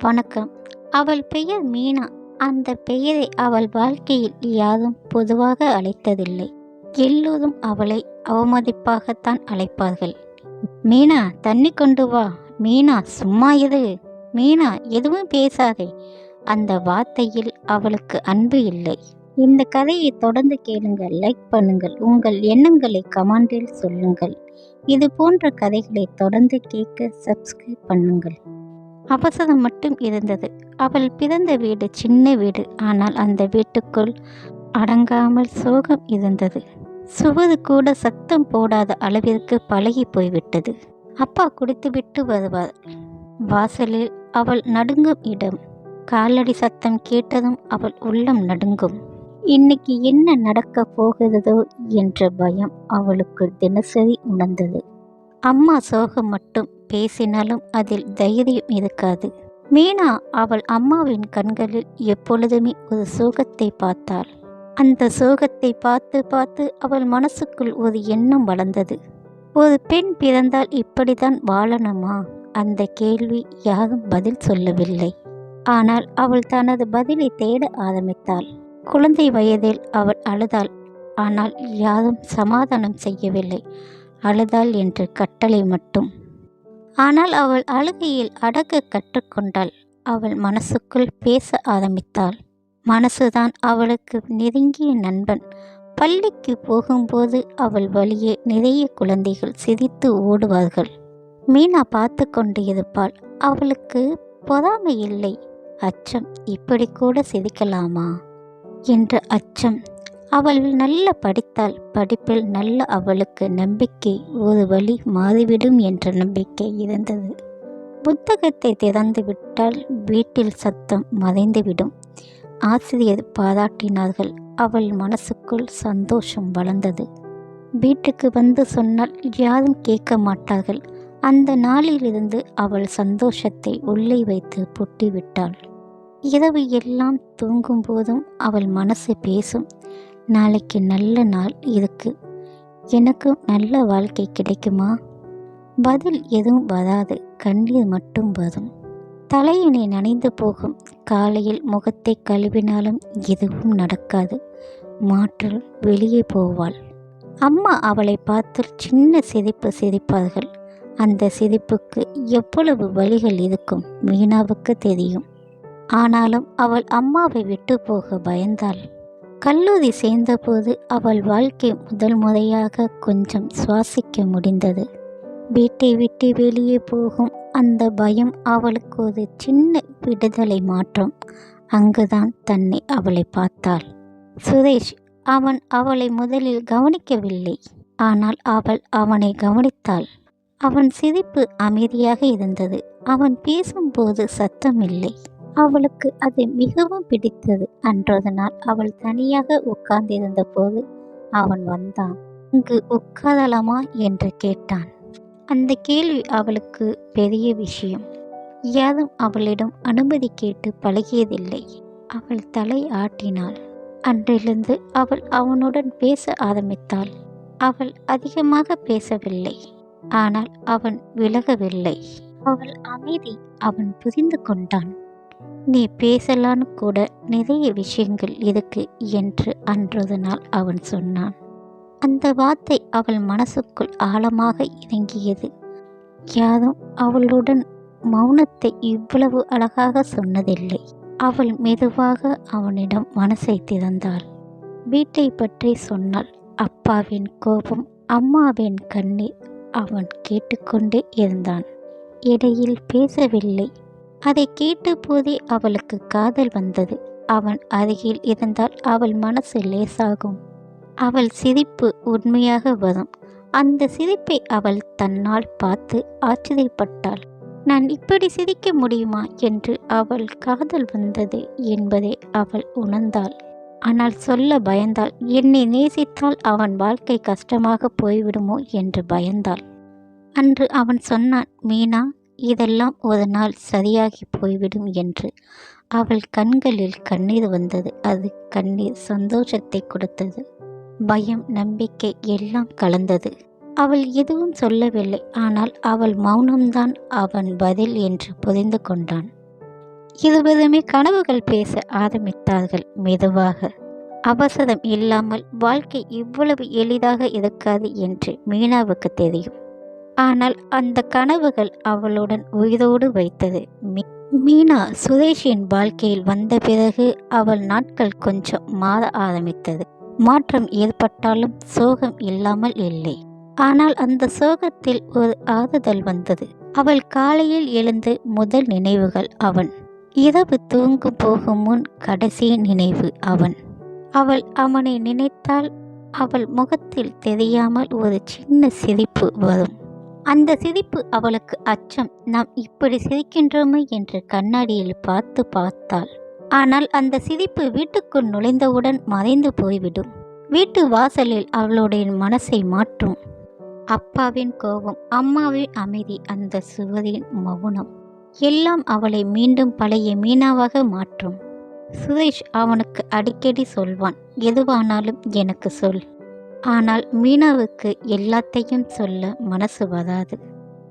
வணக்கம். அவள் பெயர் மீனா. அந்த பெயரை அவள் வாழ்க்கையில் யாரும் பொதுவாக அழைத்ததில்லை. எல்லோரும் அவளை அவமதிப்பாகத்தான் அழைப்பார்கள். மீனா, தண்ணி கொண்டு வா. மீனா, சும்மா இரு. மீனா, எதுவும் பேசாதே. அந்த வார்த்தையில் அவளுக்கு அன்பு இல்லை. இந்த கதையை தொடர்ந்து கேளுங்கள், லைக் பண்ணுங்கள், உங்கள் எண்ணங்களை கமெண்டில் சொல்லுங்கள். இது போன்ற கதைகளை தொடர்ந்து கேட்க சப்ஸ்கிரைப் பண்ணுங்கள். அவசரம் மட்டும் இருந்தது. அவள் பிறந்த வீடு சின்ன வீடு. ஆனால் அந்த வீட்டுக்குள் அடங்காமல் சோகம் இருந்தது. சுவது கூட சத்தம் போடாத அளவிற்கு பழகி போய்விட்டது. அப்பா குடித்துவிட்டு வருவார். வாசலில் அவள் நடுங்கும் இடம். காலடி சத்தம் கேட்டதும் அவள் உள்ளம் நடுங்கும். இன்னைக்கு என்ன நடக்கப் போகிறதோ என்ற பயம் அவளுக்கு தினசரி உணர்ந்தது. அம்மா சோகம் மட்டும் பேசினாலும் அதில் தைரியம் இருக்காது. மீனா அவள் அம்மாவின் கண்களில் எப்பொழுதுமே ஒரு சோகத்தை பார்த்தாள். அந்த சோகத்தை பார்த்து பார்த்து அவள் மனசுக்குள் ஒரு எண்ணம் வளர்ந்தது. ஒரு பெண் பிறந்தால் இப்படித்தான் வாழணுமா? அந்த கேள்வி யாரும் பதில் சொல்லவில்லை. ஆனால் அவள் தனது பதிலை தேட ஆரம்பித்தாள். குழந்தை வயதில் அவள் அழுதாள். ஆனால் யாரும் சமாதானம் செய்யவில்லை. அழுதாள் என்று கட்டளை மட்டும். ஆனால் அவள் அழுகையில் அடக்க கற்றுக்கொண்டாள். அவள் மனசுக்குள் பேச ஆரம்பித்தாள். மனசுதான் அவளுக்கு நெருங்கிய நண்பன். பள்ளிக்கு போகும்போது அவள் வழியே நிறைய குழந்தைகள் சிரித்து ஓடுவார்கள். மீனா பார்த்து கொண்டு இருப்பாள். அவளுக்கு பொறாமை இல்லை, அச்சம். இப்படி கூட சிரிக்கலாமா என்ற அச்சம். அவள் நல்ல படித்தாள். படிப்பில் நல்ல அவளுக்கு நம்பிக்கை. ஒரு வழி மாறிவிடும் என்ற நம்பிக்கை இருந்தது. புத்தகத்தை திறந்து விட்டால் வீட்டில் சத்தம் மறைந்துவிடும். ஆசிரியர் பாராட்டினார்கள். அவள் மனசுக்குள் சந்தோஷம் வளர்ந்தது. வீட்டுக்கு வந்து சொன்னால் யாரும் கேட்க மாட்டார்கள். அந்த நாளிலிருந்து அவள் சந்தோஷத்தை உள்ளே வைத்து பூட்டிவிட்டாள். இரவு எல்லாம் தூங்கும் போதும் அவள் மனசு பேசும். நாளைக்கு நல்ல நாள் இருக்கு. எனக்கும் நல்ல வாழ்க்கை கிடைக்குமா? பதில் எதுவும் வராது. கண்ணீர் மட்டும் வரும். தலையணை நனைந்து போகும். காலையில் முகத்தை கழுவினாலும் எதுவும் நடக்காது. மாற்றில் வெளியே போவாள். அம்மா அவளை பார்த்து சின்ன சிரிப்பு சிரிப்பார்கள். அந்த சிரிப்புக்கு எவ்வளவு வலிகள் இருக்கும் மீனாவுக்கு தெரியும். ஆனாலும் அவள் அம்மாவை விட்டு போக பயந்தாள். கல்லூரி சேர்ந்தபோது அவள் வாழ்க்கை முதல் முறையாக கொஞ்சம் சுவாசிக்க முடிந்தது. வீட்டை விட்டு வெளியே போகும் அந்த பயம் அவளுக்கு ஒரு சின்ன விடுதலை மாற்றம். அங்குதான் தன்னை அவளை பார்த்தாள். சுரேஷ். அவன் அவளை முதலில் கவனிக்கவில்லை. ஆனால் அவள் அவனை கவனித்தாள். அவன் சிரிப்பு அமைதியாக இருந்தது. அவன் பேசும்போது சத்தமில்லை. அவளுக்கு அது மிகவும் பிடித்தது. அன்றைய நாள் அவள் தனியாக உட்கார்ந்திருந்த போது அவன் வந்தான். இங்கு உட்காரலாமா என்று கேட்டான். அந்த கேள்வி அவளுக்கு பெரிய விஷயம். யாரும் அவளிடம் அனுமதி கேட்டு பழகியதில்லை. அவள் தலை ஆட்டினாள். அன்றிலிருந்து அவள் அவனுடன் பேச ஆரம்பித்தாள். அவள் அதிகமாக பேசவில்லை. ஆனால் அவன் விலகவில்லை. அவள் அமைதி அவன் புரிந்து கொண்டான். நீ பேசலான்னு கூட நிறைய விஷயங்கள் இருக்கு என்று அன்றைய நாள் அவன் சொன்னான். அந்த வார்த்தை அவள் மனசுக்குள் ஆழமாக இறங்கியது. யாரும் அவளுடன் மௌனத்தை இவ்வளவு அழகாக சொன்னதில்லை. அவள் மெதுவாக அவனிடம் மனசை திறந்தாள். வீட்டை பற்றி சொன்னாள். அப்பாவின் கோபம், அம்மாவின் கண்ணீர். அவன் கேட்டுக்கொண்டே இருந்தான். இடையில் பேசவில்லை. அதை கேட்டபோதே அவளுக்கு காதல் வந்தது. அவன் அருகில் இருந்தால் அவள் மனசு லேசாகும். அவள் சிரிப்பு உண்மையாக வரும். அந்த சிரிப்பை அவள் தன்னால் பார்த்து ஆச்சரியப்பட்டாள். நான் இப்படி சிரிக்க முடியுமா என்று அவள் காதல் வந்தது என்பதை அவள் உணர்ந்தாள். ஆனால் சொல்ல பயந்தாள். என்னை நேசித்தால் அவன் வாழ்க்கை கஷ்டமாக போய்விடுமோ என்று பயந்தாள். அன்று அவன் சொன்னான், மீனா, இதெல்லாம் ஒரு நாள் சரியாகி போய்விடும் என்று. அவள் கண்களில் கண்ணீர் வந்தது. அது கண்ணீர் சந்தோஷத்தை கொடுத்தது. பயம், நம்பிக்கை எல்லாம் கலந்தது. அவள் எதுவும் சொல்லவில்லை. ஆனால் அவள் மௌனம்தான் அவன் பதில் என்று புரிந்து கொண்டான். இருவருமே கனவுகள் பேச ஆரம்பித்தார்கள் மெதுவாக. அவசரம் இல்லாமல் வாழ்க்கை இவ்வளவு எளிதாக இருக்காது என்று மீனாவுக்கு தெரியும். ஆனால் அந்த கனவுகள் அவளுடன் உயிரோடு வைத்தது. மீனா சுரேஷின் வாழ்க்கையில் வந்த பிறகு அவள் நாட்கள் கொஞ்சம் மாற ஆரம்பித்தது. மாற்றம் ஏற்பட்டாலும் சோகம் இல்லாமல் இல்லை. ஆனால் அந்த சோகத்தில் ஒரு ஆறுதல் வந்தது. அவள் காலையில் எழுந்து முதல் நினைவுகள் அவன். இரவு தூங்கு போகும் முன் கடைசி நினைவு அவன். அவள் அவனை நினைத்தால் அவள் முகத்தில் தெரியாமல் ஒரு சின்ன சிரிப்பு வரும். அந்த சிரிப்பு அவளுக்கு அச்சம். நாம் இப்படி சிரிக்கின்றோமே என்று கண்ணாடியில் பார்த்தாள். ஆனால் அந்த சிரிப்பு வீட்டுக்குள் நுழைந்தவுடன் மறைந்து போய்விடும். வீட்டு வாசலில் அவளுடைய மனசை மாற்றும். அப்பாவின் கோபம், அம்மாவின் அமைதி, அந்த சுவரின் மௌனம் எல்லாம் அவளை மீண்டும் பழைய மீனாவாக மாற்றும். சுரேஷ் அவனுக்கு அடிக்கடி சொல்வான், எதுவானாலும் எனக்கு சொல். ஆனால் மீனாவுக்கு எல்லாத்தையும் சொல்ல மனசு வராது.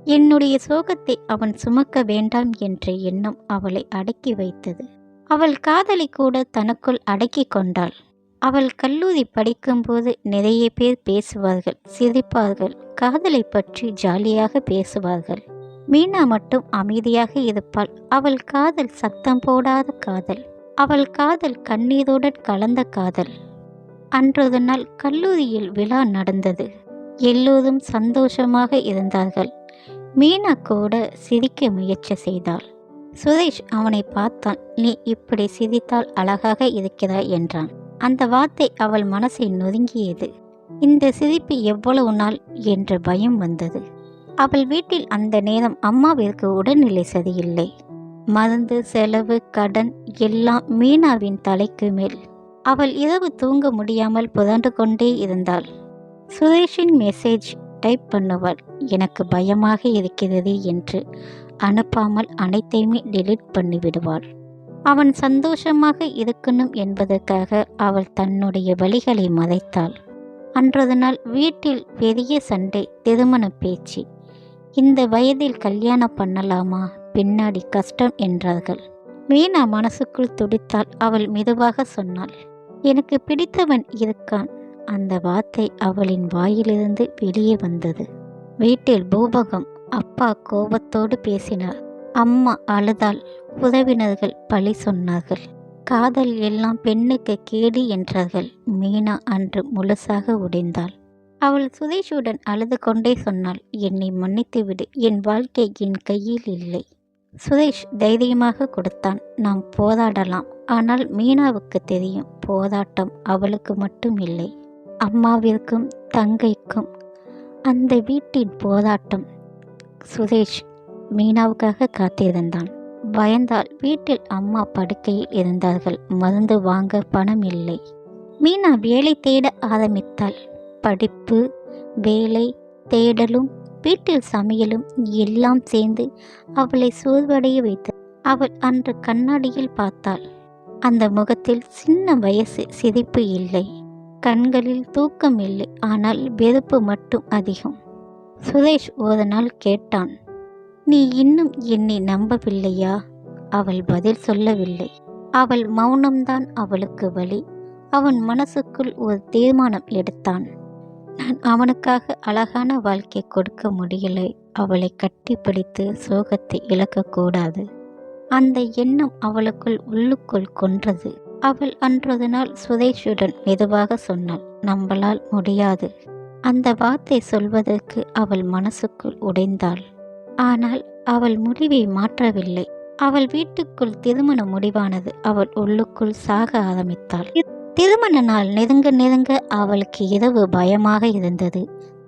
என்னுடைய சோகத்தை அவன் சுமக்க வேண்டாம் என்ற எண்ணம் அவளை அடக்கி வைத்தது. அவள் காதலை கூட தனக்குள் அடக்கி கொண்டாள். அவள் கல்லூரி படிக்கும்போது நிறைய பேர் பேசுவார்கள், சிரிப்பார்கள், காதலை பற்றி ஜாலியாக பேசுவார்கள். மீனா மட்டும் அமைதியாக இருப்பாள். அவள் காதல் சத்தம் போடாத காதல். அவள் காதல் கண்ணீருடன் கலந்த காதல். அன்றொரு நாள் கல்லூரியில் விழா நடந்தது. எல்லோரும் சந்தோஷமாக இருந்தார்கள். மீனா கூட சிரிக்க முயற்சி செய்தாள். சுரேஷ் அவனை பார்த்தான். நீ இப்படி சிரித்தால் அழகாக இருக்கிறாய் என்றான். அந்த வார்த்தை அவள் மனசை நொறுங்கியது. இந்த சிரிப்பு எவ்வளவு நாள் என்ற பயம் வந்தது. அவள் வீட்டில் அந்த நேரம் அம்மாவிற்கு உடல்நிலை சரியில்லை. மருந்து, செலவு, கடன் எல்லாம் மீனாவின் தலைக்கு மேல். அவள் இரவு தூங்க முடியாமல் புரண்டு கொண்டே இருந்தாள். சுரேஷின் மெசேஜ் டைப் பண்ணுவாள். எனக்கு பயமாக இருக்கிறது என்று அனுப்பாமல் அனைத்தையுமே டெலீட் பண்ணிவிடுவாள். அவன் சந்தோஷமாக இருக்கணும் என்பதற்காக அவள் தன்னுடைய வழிகளை மறைத்தாள். அன்றது நாள் வீட்டில் பெரிய சண்டை, திருமண பேச்சு. இந்த வயதில் கல்யாணம் பண்ணலாமா, பின்னாடி கஷ்டம் என்றார்கள். மீனா மனசுக்குள் துடித்தாள். அவள் மெதுவாக சொன்னாள், எனக்கு பிடித்தவன் இருக்கான். அந்த வார்த்தை அவளின் வாயிலிருந்து வெளியே வந்தது. வீட்டில் பூபகம். அப்பா கோபத்தோடு பேசினார். அம்மா அழுதாள். உறவினர்கள் பழி சொன்னார்கள். காதல் எல்லாம் பெண்ணுக்கு கேடு என்றார்கள். மீனா அன்று முழுசாக உடைந்தாள். அவள் சுரேஷுடன் அழுது கொண்டே சொன்னாள், என்னை மன்னித்துவிடு, என் வாழ்க்கை என் கையில் இல்லை. சுரேஷ் தைரியமாக கொடுத்தான். நாம் போராடலாம். ஆனால் மீனாவுக்கு தெரியும், போராட்டம் அவளுக்கு மட்டும் இல்லை, அம்மாவிற்கும் தங்கைக்கும். அந்த வீட்டின் போராட்டம். சுரேஷ் மீனாவுக்காக காத்திருந்தான். பயந்தாள். வீட்டில் அம்மா படுக்கையில் இருந்தார்கள். மருந்து வாங்க பணம் இல்லை. மீனா வேலை தேட ஆரம்பித்தாள். படிப்பு, வேலை, தேடலும் வீட்டில் சமையலும் எல்லாம் சேர்ந்து அவளை சோர்வடைய வைத்தது. அவள் அன்று கண்ணாடியில் பார்த்தாள். அந்த முகத்தில் சின்ன வயசு சிரிப்பு இல்லை. கண்களில் தூக்கம் இல்லை. ஆனால் வெறுப்பு மட்டும் அதிகம். சுரேஷ் ஒரு நாள் கேட்டான், நீ இன்னும் என்னை நம்பவில்லையா? அவள் பதில் சொல்லவில்லை. அவள் மௌனம்தான் அவளுக்கு வலி. அவன் மனசுக்குள் ஒரு தீர்மானம் எடுத்தான். நான் அவனுக்காக அழகான வாழ்க்கை கொடுக்க முடியலை. அவளை கட்டிப்பிடித்து சோகத்தை இழக்கக்கூடாது. அந்த எண்ணம் அவளுக்குள் உள்ளுக்குள் கொன்றது. அவள் அன்றொரு நாள் சுரேஷுடன் மெதுவாக சொன்னாள், நம்மளால் முடியாது. அந்த வார்த்தை சொல்வதற்கு அவள் மனசுக்குள் உடைந்தாள். ஆனால் அவள் முடிவை மாற்றவில்லை. அவள் வீட்டுக்குள் திருமண முடிவானது. அவள் உள்ளுக்குள் சாக ஆரம்பித்தாள். திருமண நாள் நெருங்க நெருங்க அவளுக்கு இரவு பயமாக இருந்தது.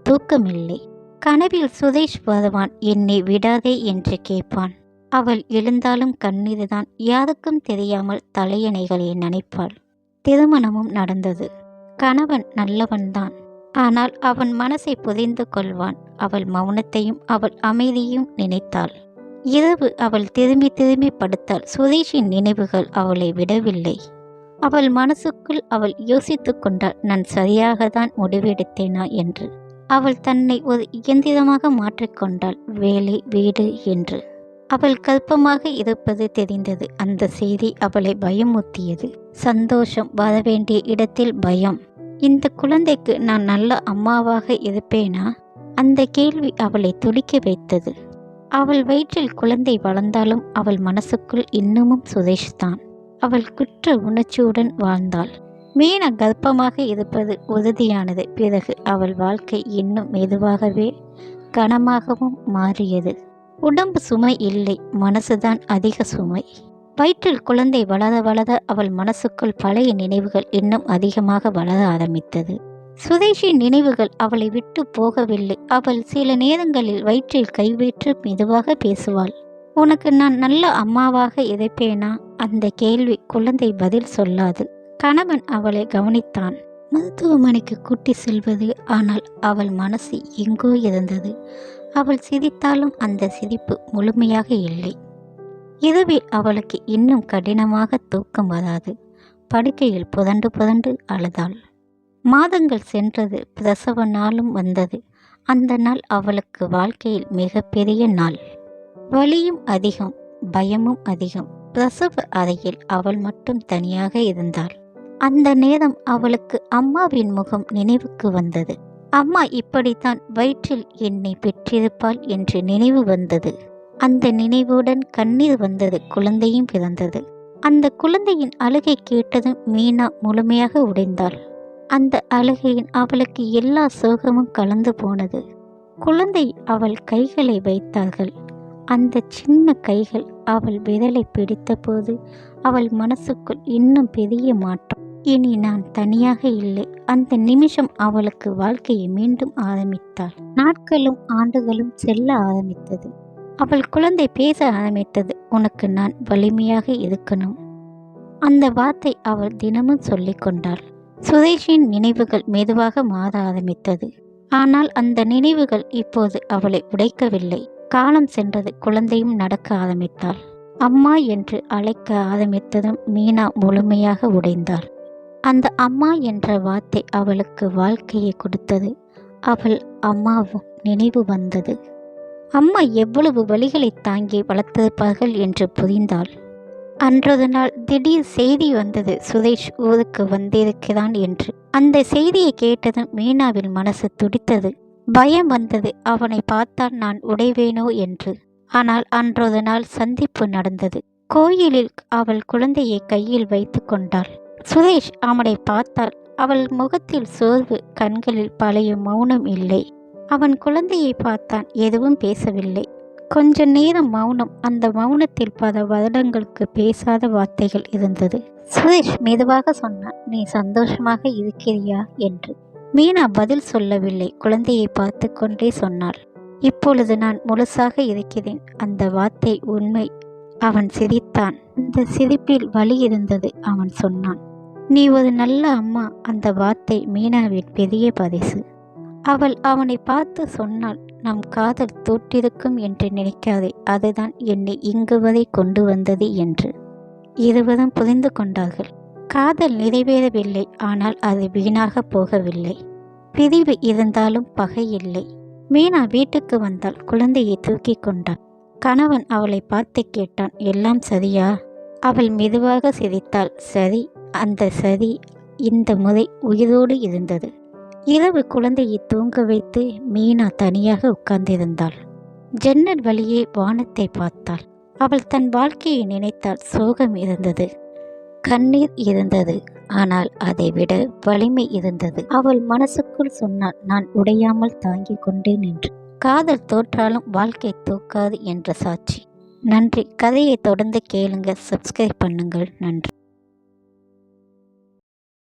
தூக்கமில்லை. கனவில் சுரேஷ் வருவான். என்னை விடாதே என்று கேட்பான். அவள் எழுந்தாலும் கண்ணீர்தான். யாருக்கும் தெரியாமல் தலையணைகளை நனைப்பாள். திருமணமும் நடந்தது. கணவன் நல்லவன்தான். ஆனால் அவன் மனசை புரிந்து கொள்வான். அவள் மௌனத்தையும் அவள் அமைதியும் நினைத்தாள். இரவு அவள் திரும்பி திரும்பி படுத்தாள். சுரேஷின் நினைவுகள் அவளை விடவில்லை. அவள் மனசுக்குள் அவள் யோசித்து கொண்டாள், நான் சரியாகத்தான் முடிவெடுத்தேனா என்று. அவள் தன்னை ஒரு இயந்திரமாக மாற்றிக்கொண்டாள், வேலை, வீடு என்று. அவள் கல்பமாக இருப்பது தெரிந்தது. அந்த செய்தி அவளை பயமுறுத்தியது. சந்தோஷம் வரவேண்டிய இடத்தில் பயம். இந்த குழந்தைக்கு நான் நல்ல அம்மாவாக இருப்பேனா? அந்த கேள்வி அவளை துடிக்க வைத்தது. அவள் வயிற்றில் குழந்தை வளர்ந்தாலும் அவள் மனசுக்குள் இன்னமும் சுரேஷ் தான். அவள் குற்ற உணர்ச்சியுடன் வாழ்ந்தாள். மீனா கர்ப்பமாக இருப்பது உறுதியானது. பிறகு அவள் வாழ்க்கை இன்னும் மெதுவாகவே கனமாகவும் மாறியது. உடம்பு சுமை இல்லை, மனசுதான் அதிக சுமை. வயிற்றில் குழந்தை வளர வளர அவள் மனசுக்குள் பழைய நினைவுகள் இன்னும் அதிகமாக வளர ஆரம்பித்தது. சுதேஷின் நினைவுகள் அவளை விட்டு போகவில்லை. அவள் சில நேரங்களில் வயிற்றில் கைவேற்று மெதுவாக பேசுவாள். உனக்கு நான் நல்ல அம்மாவாக இருப்பேனா? அந்த கேள்வி குழந்தை பதில் சொல்லாது. கணவன் அவளை கவனித்தான். மருத்துவமனைக்கு கூட்டி செல்வது. ஆனால் அவள் மனசு எங்கோ இருந்தது. அவள் சிரித்தாலும் அந்த சிரிப்பு முழுமையாக இல்லை. இரவில் அவளுக்கு இன்னும் கடினமாக தூக்கம் வராது. படுக்கையில் புதண்டு புதண்டு அழுதாள். மாதங்கள் சென்றது. பிரசவ நாளும் வந்தது. அந்த நாள் அவளுக்கு வாழ்க்கையில் மிகப்பெரிய நாள். வலியும் அதிகம், பயமும் அதிகம். பிரசவ அறையில் அவள் மட்டும் தனியாக இருந்தாள். அந்த நேரம் அவளுக்கு அம்மாவின் முகம் நினைவுக்கு வந்தது. அம்மா இப்படித்தான் வயிற்றில் என்னை பெற்றிருப்பாள் என்று நினைவு வந்தது. அந்த நினைவுடன் கண்ணீர் வந்தது. குழந்தையும் பிறந்தது. அந்த குழந்தையின் அழுகை கேட்டதும் மீனா முழுமையாக உடைந்தாள். அந்த அழுகையின் அவளுக்கு எல்லா சோகமும் கலந்து போனது. குழந்தை அவள் கைகளை வைத்தார்கள். அந்த சின்ன கைகள் அவள் விரலை பிடித்த போது அவள் மனசுக்குள் இன்னும் பெரிய மாற்றம். இனி நான் தனியாக இல்லை. அந்த நிமிஷம் அவளுக்கு வாழ்க்கையை மீண்டும் ஆரம்பித்தாள். நாட்களும் ஆண்டுகளும் செல்ல ஆரம்பித்தது. அவள் குழந்தை பேச ஆரம்பித்தது. உனக்கு நான் வலிமையாக இருக்கணும். அந்த வார்த்தை அவள் தினமும் சொல்லிக் கொண்டாள். சுரேஷின் நினைவுகள் மெதுவாக மாற ஆரம்பித்தது. ஆனால் அந்த நினைவுகள் இப்போது அவளை உடைக்கவில்லை. காலம் சென்றது. குழந்தையும் நடக்க ஆரம்பித்தாள். அம்மா என்று அழைக்க ஆரம்பித்ததும் மீனா முழுமையாக உடைந்தாள். அந்த அம்மா என்ற வார்த்தை அவளுக்கு வாழ்க்கையை கொடுத்தது. அவள் அம்மாவும் நினைவு வந்தது. அம்மா எவ்வளவு வலிகளை தாங்கி வளர்த்திருப்பார்கள் என்று புரிந்தாள். அன்றொரு நாள் திடீர் செய்தி வந்தது. சுரேஷ் ஊருக்கு வந்திருக்கிறான் என்று. அந்த செய்தியை கேட்டதும் மீனாவின் மனசு துடித்தது. பயம் வந்தது. அவனை பார்த்தால் நான் உடைவேனோ என்று. ஆனால் அன்றொரு நாள் சந்திப்பு நடந்தது. கோயிலில் அவள் குழந்தையை கையில் வைத்து கொண்டாள். சுரேஷ் அவனை பார்த்தாள். அவள் முகத்தில் சோர்வு, கண்களில் பழைய மௌனம் இல்லை. அவன் குழந்தையை பார்த்தான். எதுவும் பேசவில்லை. கொஞ்ச நேரம் மௌனம். அந்த மௌனத்தில் பல வருடங்களுக்கு பேசாத வார்த்தைகள் இருந்தது. சுரேஷ் மெதுவாக சொன்னான், நீ சந்தோஷமாக இருக்கிறியா என்று. மீனா பதில் சொல்லவில்லை. குழந்தையை பார்த்து கொண்டே சொன்னாள், இப்பொழுது நான் முழுசாக இருக்கிறேன். அந்த வார்த்தை உண்மை. அவன் சிரித்தான். அந்த சிரிப்பில் வலி இருந்தது. அவன் சொன்னான், நீ ஒரு நல்ல அம்மா. அந்த வார்த்தை மீனாவின் பெரிய பரிசு. அவள் அவனை பார்த்து சொன்னாள், நம் காதல் தோற்றிருக்கும் என்று நினைக்காதே. அதுதான் என்னை இங்கு வரை கொண்டு வந்தது என்று. இருவரும் புரிந்து கொண்டார்கள். காதல் நிறைவேறவில்லை. ஆனால் அது வீணாக போகவில்லை. பிரிவு இருந்தாலும் பகை இல்லை. மீனா வீட்டுக்கு வந்தாள். குழந்தையை தூக்கி கொண்டாள். கணவன் அவளை பார்த்து கேட்டான், எல்லாம் சரியா? அவள் மெதுவாக சிரித்தாள். சரி. அந்த சரி இந்த முறை உயிரோடு இருந்தது. இரவு குழந்தையை தூங்க வைத்து மீனா தனியாக உட்கார்ந்திருந்தாள். ஜன்னல் வழியே வானத்தை பார்த்தாள். அவள் தன் வாழ்க்கையை நினைத்தாள். சோகம் இருந்தது, கண்ணீர் இருந்தது. ஆனால் அதை விட வலிமை இருந்தது. அவள் மனசுக்குள் சொன்னாள், நான் உடையாமல் தாங்கிக் கொண்டேன் என்று. காதல் தோற்றாலும் வாழ்க்கை தோக்காது என்ற சாட்சி. நன்றி. கதையை தொடர்ந்து கேளுங்க. சப்ஸ்கிரைப் பண்ணுங்கள். நன்றி.